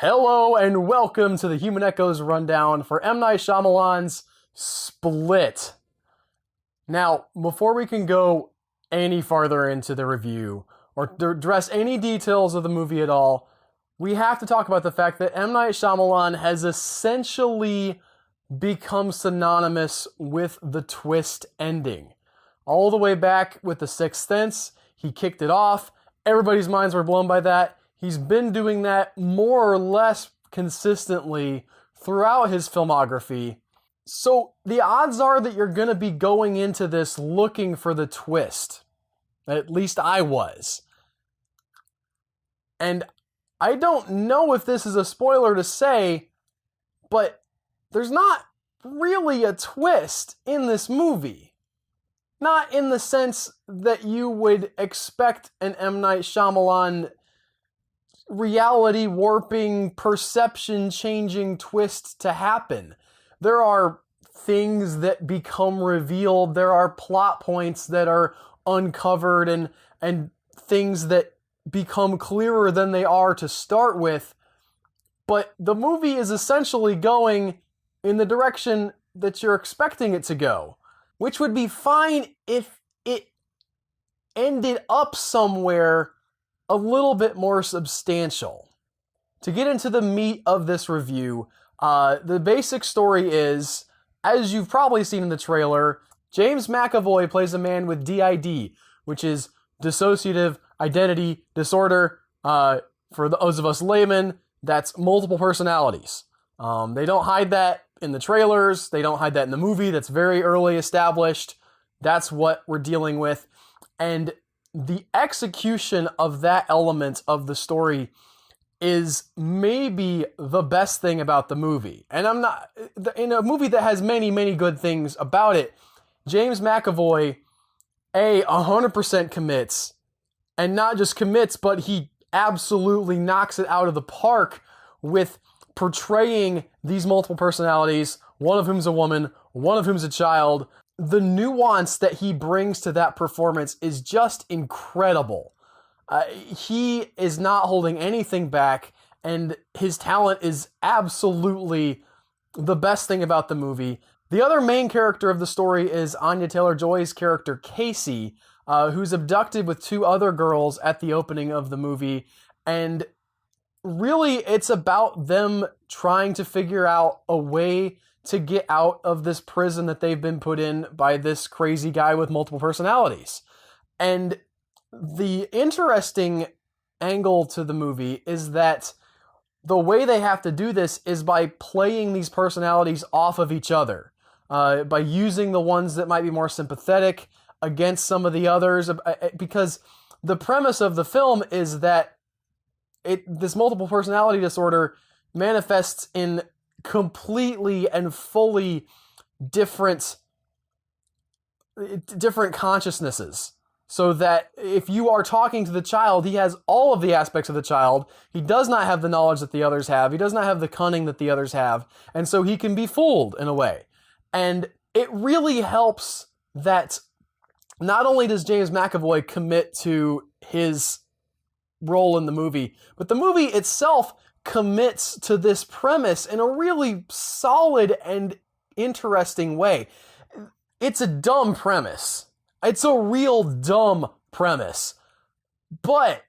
Hello and welcome to the Human Echoes rundown for M. Night Shyamalan's Split. Now, before we can go any farther into the review or address any details of the movie at all, we have to talk about the fact that M. Night Shyamalan has essentially become synonymous with the twist ending. All the way back with The Sixth Sense, he kicked it off. Everybody's minds were blown by that. He's been doing that more or less consistently throughout his filmography. So the odds are that you're going to be going into this looking for the twist. At least I was. And I don't know if this is a spoiler to say, but there's not really a twist in this movie. Not in the sense that you would expect an M. Night Shyamalan reality warping, perception changing twist to happen. There are things that become revealed, there are plot points that are uncovered and things that become clearer than they are to start with. But the movie is essentially going in the direction that you're expecting it to go, which would be fine if it ended up somewhere a little bit more substantial. To get into the meat of this review, the basic story is, as you've probably seen in the trailer, James McAvoy plays a man with DID, which is dissociative identity disorder. For those of us laymen, that's multiple personalities. They don't hide that in the trailers. They don't hide that in the movie. That's very early established. That's what we're dealing with. And the execution of that element of the story is maybe the best thing about the movie. And I'm not, in a movie that has many, many good things about it, James McAvoy, 100% commits, and not just commits, but he absolutely knocks it out of the park with portraying these multiple personalities, one of whom's a woman, one of whom's a child. The nuance that he brings to that performance is just incredible. He is not holding anything back, and his talent is absolutely the best thing about the movie. The other main character of the story is Anya Taylor-Joy's character, Casey, who's abducted with two other girls at the opening of the movie, and really it's about them trying to figure out a way to get out of this prison that they've been put in by this crazy guy with multiple personalities. And the interesting angle to the movie is that the way they have to do this is by playing these personalities off of each other, by using the ones that might be more sympathetic against some of the others, because the premise of the film is that this multiple personality disorder manifests in completely and fully different consciousnesses. So that if you are talking to the child, he has all of the aspects of the child. He does not have the knowledge that the others have. He does not have the cunning that the others have. And so he can be fooled in a way. And it really helps that not only does James McAvoy commit to his role in the movie, but the movie itself commits to this premise in a really solid and interesting way. It's a dumb premise. It's a real dumb premise. But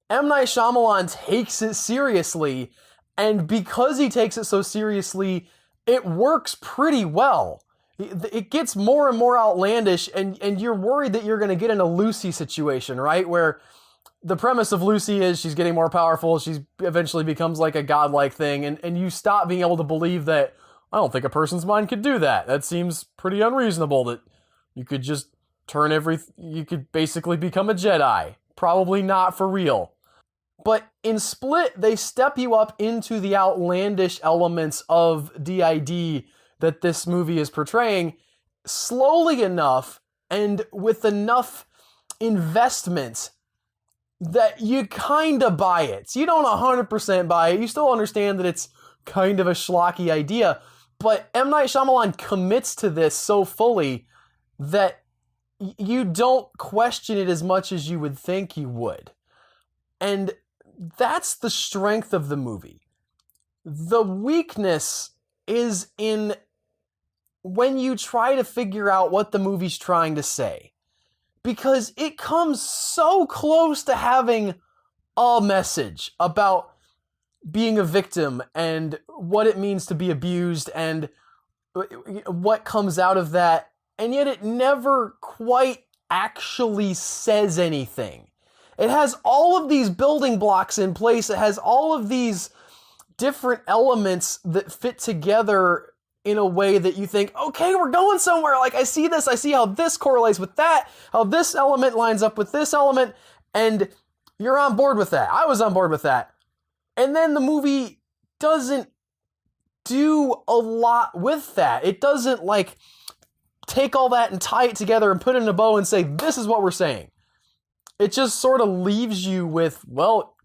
M. Night Shyamalan takes it seriously, and because he takes it so seriously, it works pretty well. It gets more and more outlandish, and you're worried that you're going to get in a Lucy situation, right? Where the premise of Lucy is she's getting more powerful, she eventually becomes like a godlike thing, and you stop being able to believe that, I don't think a person's mind could do that. That seems pretty unreasonable, that you could just you could basically become a Jedi. Probably not for real. But in Split, they step you up into the outlandish elements of DID that this movie is portraying slowly enough and with enough investment that you kind of buy it. You don't 100% buy it. You still understand that it's kind of a schlocky idea. But M. Night Shyamalan commits to this so fully that you don't question it as much as you would think you would. And that's the strength of the movie. The weakness is in when you try to figure out what the movie's trying to say. Because it comes so close to having a message about being a victim and what it means to be abused and what comes out of that, and yet it never quite actually says anything. It has all of these building blocks in place. It has all of these different elements that fit together in a way that you think, okay, we're going somewhere. Like, I see this, I see how this correlates with that, how this element lines up with this element, and you're on board with that. I was on board with that. And then the movie doesn't do a lot with that. It doesn't, like, take all that and tie it together and put it in a bow and say, this is what we're saying. It just sort of leaves you with, well,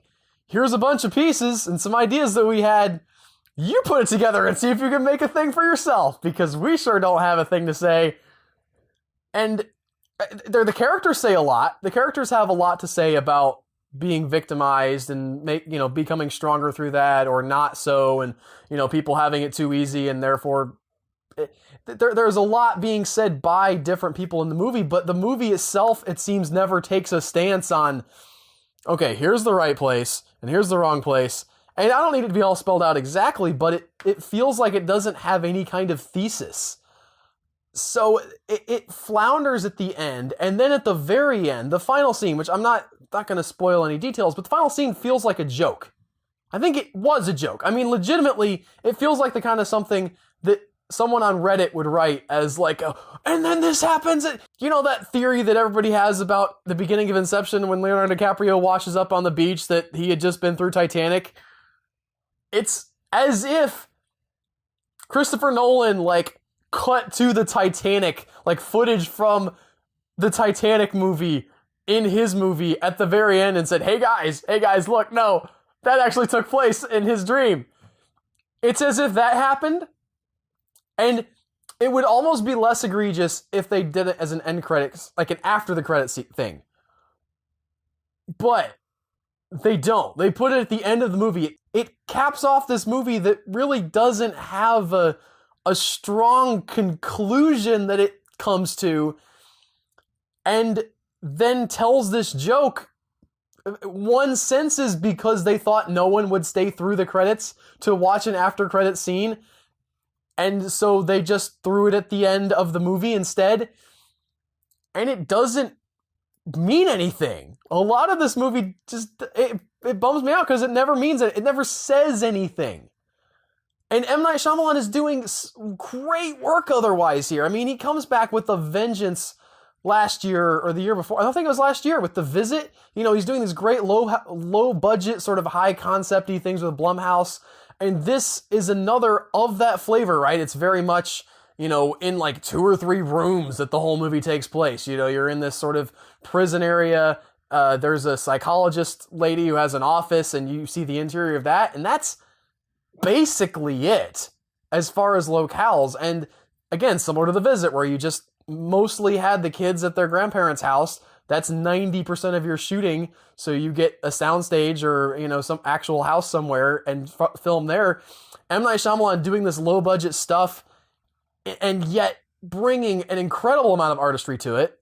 here's a bunch of pieces and some ideas that we had. You put it together and see if you can make a thing for yourself, because we sure don't have a thing to say. And the characters say a lot. The characters have a lot to say about being victimized and becoming stronger through that or not so, and people having it too easy, and therefore there's a lot being said by different people in the movie, but the movie itself, it seems, never takes a stance on, okay, here's the right place and here's the wrong place. And I don't need it to be all spelled out exactly, but it feels like it doesn't have any kind of thesis. So it flounders at the end, and then at the very end, the final scene, which I'm not going to spoil any details, but the final scene feels like a joke. I think it was a joke. I mean, legitimately, it feels like the kind of something that someone on Reddit would write as like, and then this happens. You know that theory that everybody has about the beginning of Inception when Leonardo DiCaprio washes up on the beach that he had just been through Titanic? It's as if Christopher Nolan, like, cut to the Titanic, like, footage from the Titanic movie in his movie at the very end and said, hey guys, look, no, that actually took place in his dream. It's as if that happened, and it would almost be less egregious if they did it as an end credits, like an after the credits thing. But they don't. They put it at the end of the movie. It caps off this movie that really doesn't have a strong conclusion that it comes to, and then tells this joke. One senses because they thought no one would stay through the credits to watch an after credit scene, and so they just threw it at the end of the movie instead, and it doesn't mean anything. A lot of this movie just, it bums me out because it never means it. It never says anything. And M. Night Shyamalan is doing great work otherwise here. I mean, he comes back with a vengeance last year or the year before. I don't think it was last year with The Visit. He's doing these great low budget, sort of high concept-y things with Blumhouse. And this is another of that flavor, right? It's very much, in like 2 or 3 rooms that the whole movie takes place. You're in this sort of prison area. There's a psychologist lady who has an office, and you see the interior of that. And that's basically it as far as locales. And again, similar to The Visit, where you just mostly had the kids at their grandparents' house. That's 90% of your shooting. So you get a soundstage or, some actual house somewhere and film there. M. Night Shyamalan doing this low budget stuff and yet bringing an incredible amount of artistry to it.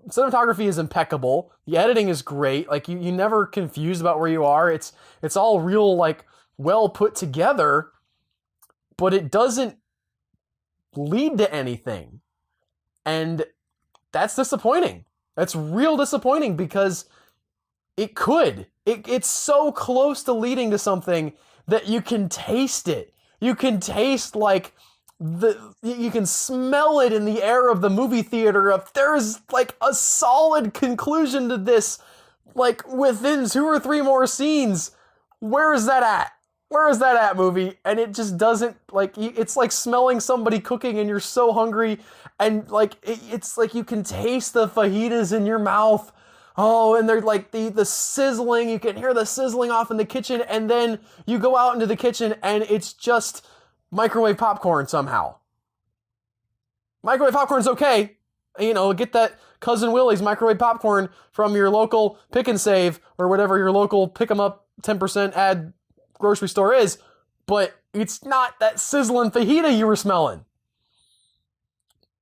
Cinematography is impeccable. The editing is great. Like, you never confused about where you are. It's all real, like, well put together, but it doesn't lead to anything. And that's disappointing. That's real disappointing because it could. It's so close to leading to something that you can taste it. You can taste, like, you can smell it in the air of the movie theater. If there's, like, a solid conclusion to this, like, within 2 or 3 more scenes, where is that at? Where is that at, movie? And it just doesn't, like, it's like smelling somebody cooking and you're so hungry, and, like, it's like you can taste the fajitas in your mouth. Oh, and they're like the sizzling, you can hear the sizzling off in the kitchen, and then you go out into the kitchen and it's just microwave popcorn somehow. Microwave popcorn's okay. Get that Cousin Willie's microwave popcorn from your local Pick and Save or whatever your local pick 'em up 10% ad grocery store is, but it's not that sizzling fajita you were smelling.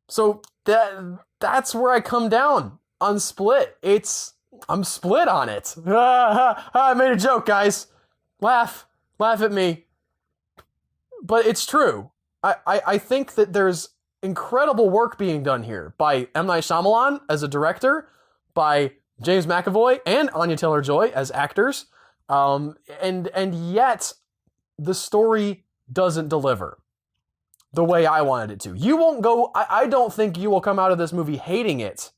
So that's where I come down on Split. I'm split on it. I made a joke, guys. Laugh at me. But it's true. I think that there's incredible work being done here by M. Night Shyamalan as a director, by James McAvoy and Anya Taylor-Joy as actors, and yet the story doesn't deliver the way I wanted it to. You won't go. I don't think you will come out of this movie hating it,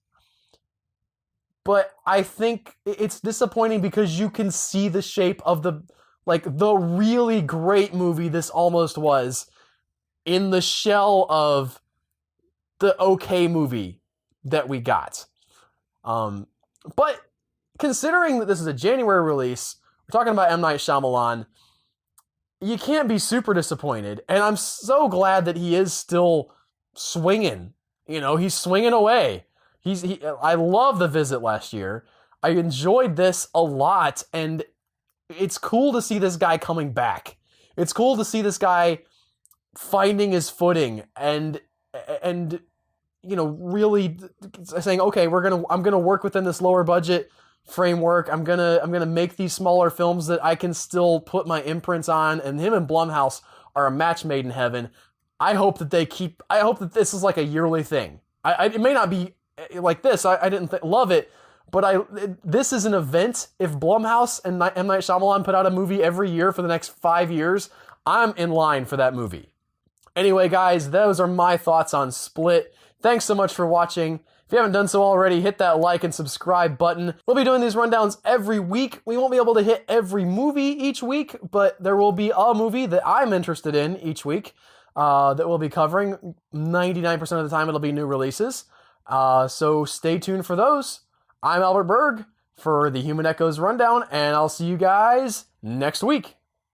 but I think it's disappointing because you can see the shape of the really great movie this almost was in the shell of the okay movie that we got. But considering that this is a January release, we're talking about M. Night Shyamalan, you can't be super disappointed. And I'm so glad that he is still swinging. You know, he's swinging away. I love The Visit last year. I enjoyed this a lot, and it's cool to see this guy coming back. It's cool to see this guy finding his footing and you know, really saying, okay, I'm gonna work within this lower budget framework. I'm gonna make these smaller films that I can still put my imprints on. And him and Blumhouse are a match made in heaven. I hope that this is like a yearly thing. It may not be like this. I didn't love it, but this is an event. If Blumhouse and M. Night Shyamalan put out a movie every year for the next 5 years, I'm in line for that movie. Anyway, guys, those are my thoughts on Split. Thanks so much for watching. If you haven't done so already, hit that like and subscribe button. We'll be doing these rundowns every week. We won't be able to hit every movie each week, but there will be a movie that I'm interested in each week that we'll be covering. 99% of the time, it'll be new releases. So stay tuned for those. I'm Albert Berg for the Human Echoes Rundown, and I'll see you guys next week.